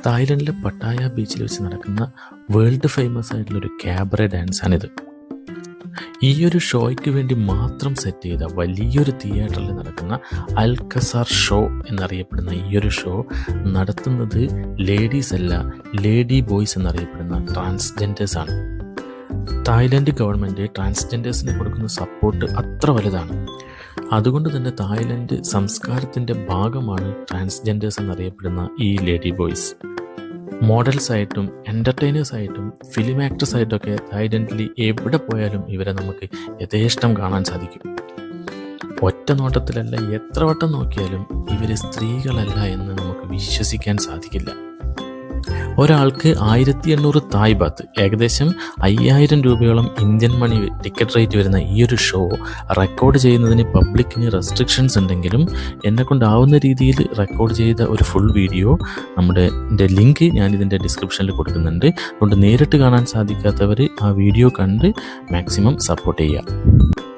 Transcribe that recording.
തായ്ലൻഡിലെ Pattaya ബീച്ചിൽ വെച്ച് നടക്കുന്ന വേൾഡ് ഫേമസ് ആയിട്ടുള്ളൊരു ക്യാബറെ ഡാൻസാണിത്. ഈ ഒരു ഷോയ്ക്ക് വേണ്ടി മാത്രം സെറ്റ് ചെയ്ത വലിയൊരു തിയേറ്ററിൽ നടക്കുന്ന അൽക്കസാർ ഷോ എന്നറിയപ്പെടുന്ന ഈ ഒരു ഷോ നടത്തുന്നത് ലേഡീസ് അല്ല, ലേഡി ബോയ്സ് എന്നറിയപ്പെടുന്ന ട്രാൻസ്ജെൻഡേഴ്സ് ആണ്. തായ്ലൻഡ് ഗവൺമെൻറ് ട്രാൻസ്ജെൻഡേഴ്സിന് കൊടുക്കുന്ന സപ്പോർട്ട് അത്ര വലുതാണ്. അതുകൊണ്ട് തന്നെ തായ്ലൻഡ് സംസ്കാരത്തിൻ്റെ ഭാഗമാണ് ട്രാൻസ്ജെൻഡേഴ്സ് എന്നറിയപ്പെടുന്ന ഈ ലേഡി ബോയ്സ്. മോഡൽസായിട്ടും എൻ്റർടൈനേഴ്സായിട്ടും ഫിലിം ആക്ടേഴ്സായിട്ടൊക്കെ തായ്ലൻഡിൽ എവിടെ പോയാലും ഇവരെ നമുക്ക് യഥേഷ്ടം കാണാൻ സാധിക്കും. ഒറ്റ നോട്ടത്തിലല്ല, എത്ര വട്ടം നോക്കിയാലും ഇവർ സ്ത്രീകളല്ല എന്ന് നമുക്ക് വിശ്വസിക്കാൻ സാധിക്കില്ല. ഒരാൾക്ക് 1800 തായ് ബാത്ത്, ഏകദേശം 5000 രൂപയോളം ഇന്ത്യൻ മണി ടിക്കറ്റ് റേറ്റ് വരുന്ന ഈ ഒരു ഷോ റെക്കോർഡ് ചെയ്യുന്നതിന് പബ്ലിക്കിന് റെസ്ട്രിക്ഷൻസ് ഉണ്ടെങ്കിലും എന്നെക്കൊണ്ടാവുന്ന രീതിയിൽ റെക്കോർഡ് ചെയ്ത ഒരു ഫുൾ വീഡിയോ ഇതിൻ്റെ ലിങ്ക് ഞാനിതിൻ്റെ ഡിസ്ക്രിപ്ഷനിൽ കൊടുക്കുന്നുണ്ട്. അതുകൊണ്ട് നേരിട്ട് കാണാൻ സാധിക്കാത്തവർ ആ വീഡിയോ കണ്ട് മാക്സിമം സപ്പോർട്ട് ചെയ്യുക.